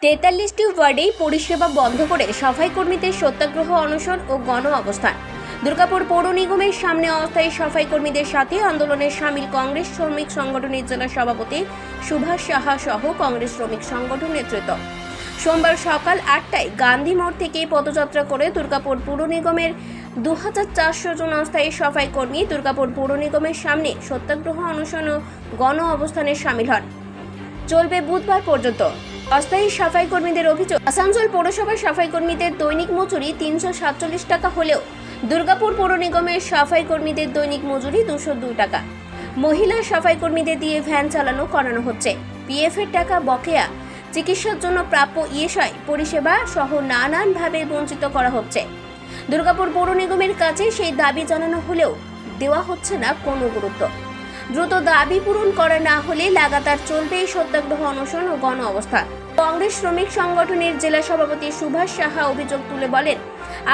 43টি ওয়ার্ডেই পরিষেবা বন্ধ করে সাফাই কর্মীদের সত্যাগ্রহ অনশন ও গণ অবস্থান। দুর্গাপুর পৌর নিগমের সামনে অস্থায়ী সাফাই কর্মীদের সাথে আন্দোলনে সামিল কংগ্রেস শ্রমিক সংগঠনের জেলা সভাপতি সুভাষ সাহা সহ কংগ্রেস শ্রমিক সংগঠন নেতৃত্ব সোমবার সকাল 8টায় গান্ধী মোড় থেকে পদযাত্রা করে দুর্গাপুর পৌর নিগমের 2400 জন অস্থায়ী সাফাই কর্মী দুর্গাপুর পৌর নিগমের সামনে সত্যাগ্রহ অনশন ও গণ অবস্থানে সামিল হন। চলবে বুধবার পর্যন্ত। অস্থায়ী সাফাই কর্মীদের অভিযোগ, আসানসোল পৌরসভার সাফাই কর্মীদের দৈনিক মজুরি 347 টাকা হলেও দুর্গাপুর পৌর নিগমের সাফাই কর্মীদের দৈনিক মজুরি 202 টাকা। মহিলা সাফাই কর্মীদের দিয়ে ভ্যান চালানো করানো হচ্ছে। পিএফ এর টাকা বকেয়া, চিকিৎসার জন্য প্রাপ্য ইএসআই পরিষেবা সহ নানানভাবে বঞ্চিত করা হচ্ছে। দুর্গাপুর পৌর নিগমের কাছে সেই দাবি জানানো হলেও দেওয়া হচ্ছে না কোনো গুরুত্ব। দ্রুত দাবি পূরণ করা না হলে লাগাতার চলবে এই সত্যাগ্রহ অনশন ও গণ অবস্থান। কংগ্রেস শ্রমিক সংগঠনের জেলা সভাপতি সুভাষ সাহা অভিযোগ তুলে বলেন,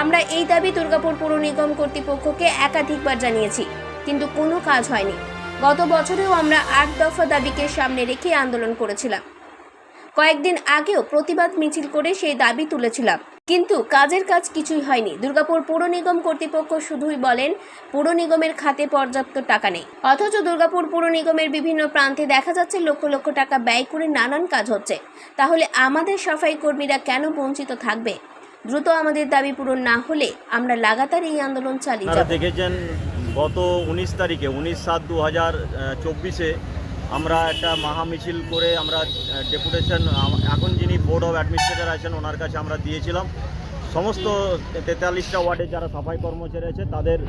আমরা এই দাবি দুর্গাপুর পৌর নিগম কর্তৃপক্ষকে একাধিকবার জানিয়েছি, কিন্তু কোনো কাজ হয়নি। গত বছরেও আমরা 8 দফা দাবিকে সামনে রেখে আন্দোলন করেছিলাম। কয়েকদিন আগেও প্রতিবাদ মিছিল করে সেই দাবি তুলেছিলাম, কিন্তু কাজের কাজ কিছুই হয়নি। দুর্গাপুর পৌর নিগম কর্তৃপক্ষ শুধুই বলেন পৌর নিগমের খাতে পর্যাপ্ত টাকা নেই, অথচ দুর্গাপুর পৌর নিগমের বিভিন্ন প্রান্তে দেখা যাচ্ছে লক্ষ লক্ষ টাকা ব্যয় করে নানান কাজ হচ্ছে। তাহলে আমাদের সাফাই কর্মীরা কেন বঞ্চিত থাকবে? দ্রুত আমাদের দাবি পূরণ না হলে আমরা লাগাতার এই আন্দোলন চালিয়ে যাব। দেখেছেন গত 19 তারিখে 19/7/2024 আমরা একটা মহামিছিল করে আমরা ডেপুটেশন এখন যিনি বোর্ড অফ অ্যাডমিনিস্ট্রেটর আছেন ওনার কাছে আমরা দিয়েছিলাম। সমস্ত 43টা ওয়ার্ডে যারা সাফাই কর্মচারী আছে তাদের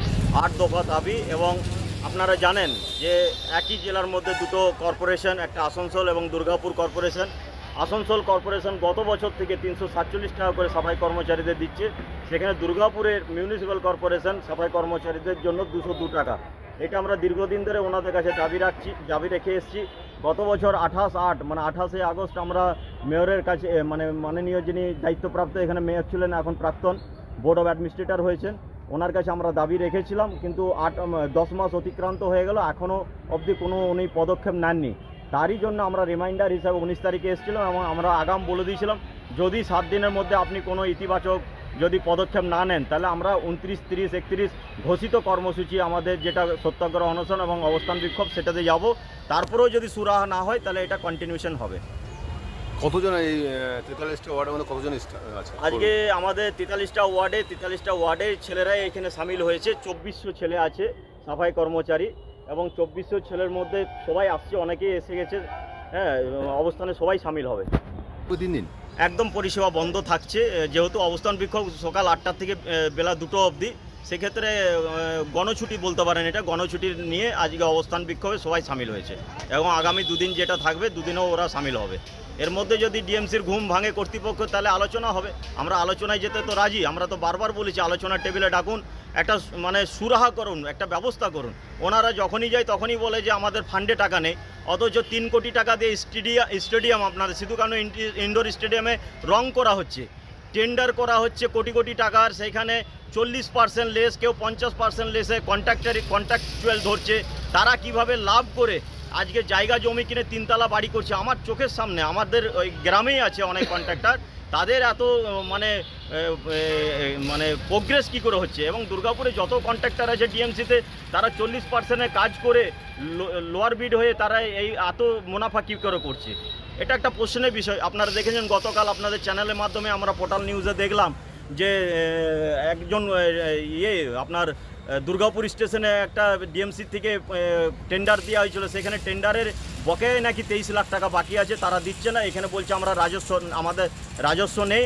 8 দফা দাবি। এবং আপনারা জানেন যে একই জেলার মধ্যে দুটো কর্পোরেশন, একটা আসানসোল এবং দুর্গাপুর কর্পোরেশন। আসানসোল কর্পোরেশন গত বছর থেকে 347 টাকা করে সাফাই কর্মচারীদের দিচ্ছে, সেখানে দুর্গাপুরের মিউনিসিপ্যাল কর্পোরেশন সাফাই কর্মচারীদের জন্য 202 টাকা। এটা আমরা দীর্ঘদিন ধরে ওনাদের কাছে দাবি রেখে এসেছি। গত বছর 28 আগস্ট আমরা মেয়রের কাছে মাননীয় যিনি দায়িত্বপ্রাপ্ত এখানে মেয়র ছিলেন, এখন প্রাক্তন বোর্ড অফ অ্যাডমিনিস্ট্রেটর হয়েছেন, ওনার কাছে আমরা দাবি রেখেছিলাম। কিন্তু 10 মাস অতিক্রান্ত হয়ে গেল, এখনও অবধি কোনো উনি পদক্ষেপ নেননি। তারই জন্য আমরা রিমাইন্ডার হিসাবে 19 তারিখে এসেছিলাম এবং আমরা আগাম বলে দিয়েছিলাম যদি 7 দিনের মধ্যে আপনি কোনো ইতিবাচক যদি পদক্ষেপ না নেন তাহলে আমরা 29, 30, 31 ঘোষিত কর্মসূচি আমাদের যেটা সত্যাগ্রহ অনশন এবং অবস্থান বিক্ষোভ সেটাতে যাব। তারপরেও যদি সুরাহা না হয় তাহলে এটা কন্টিনিউশন হবে। কতজন এই 43টা ওয়ার্ডের মধ্যে কতজন আছে আজকে আমাদের 43টা ওয়ার্ডে ছেলেরাই এখানে সামিল হয়েছে। 2400 ছেলে আছে সাফাই কর্মচারী এবং 2400 ছেলের মধ্যে সবাই আসছে, অনেকেই এসে গেছে। হ্যাঁ, অবস্থানে সবাই সামিল হবে। প্রতিদিন একদম পরিষেবা বন্ধ থাকছে, যেহেতু অবস্থান বিক্ষোভ সকাল 8টা থেকে বেলা 2টো অবধি। সেক্ষেত্রে গণছুটি বলতে পারেন, এটা গণছুটি নিয়ে আজকে অবস্থান বিক্ষোভে সবাই সামিল হয়েছে এবং আগামী 2 দিন যেটা থাকবে 2 দিনেও ওরা সামিল হবে। এর মধ্যে যদি ডিএমসির ঘুম ভাঙে কর্তৃপক্ষ তাহলে আলোচনা হবে। আমরা আলোচনায় যেতে তো রাজি, আমরা তো বারবার বলেছি আলোচনার টেবিলে ডাকুন, একটা সুরাহা করুন, একটা ব্যবস্থা করুন। ওনারা যখনই যায় তখনই বলে যে আমাদের ফান্ডে টাকা নেই, অথচ 3 কোটি টাকা দিয়ে স্টেডিয়াম আপনাদের সিধু কানু ইনডোর স্টেডিয়ামে রং করা হচ্ছে, টেন্ডার করা হচ্ছে কোটি কোটি টাকার। সেইখানে 40% লেস, কেউ 50% লেসে কন্ট্রাকচুয়াল ধরছে। তারা কিভাবে লাভ করে আজকে জায়গা জমি কিনে 3 তলা বাড়ি করছে আমার চোখের সামনে। আমাদের ওই গ্রামেই আছে অনেক কন্ট্রাক্টর, তাদের এত প্রোগ্রেস কী করে হচ্ছে। এবং দুর্গাপুরে যত কন্ট্রাক্টর আছে ডিএমসিতে তারা 40%-এ কাজ করে লোয়ার বিড হয়ে তারা এই এত মুনাফা কী করে করছে, এটা একটা প্রশ্নের বিষয়। আপনারা দেখেছেন গতকাল আপনাদের চ্যানেলের মাধ্যমে আমরা পোর্টাল নিউজে দেখলাম যে একজন আপনার দুর্গাপুর স্টেশনে একটা ডিএমসি থেকে টেন্ডার দেওয়া হয়েছিল, সেখানে টেন্ডারের বকেয়া নাকি 23 লাখ টাকা বাকি আছে, তারা দিচ্ছে না। এখানে বলছে আমাদের রাজস্ব নেই,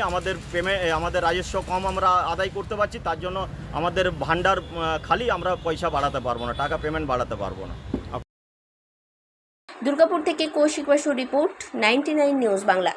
আমাদের রাজস্ব কম আমরা আদায় করতে পারছি, তার জন্য আমাদের ভান্ডার খালি, আমরা পয়সা বাড়াতে পারবো না, টাকা পেমেন্ট বাড়াতে পারবো না। দুর্গাপুর থেকে কৌশিক বাসুর রিপোর্ট, 99 নিউজ বাংলা।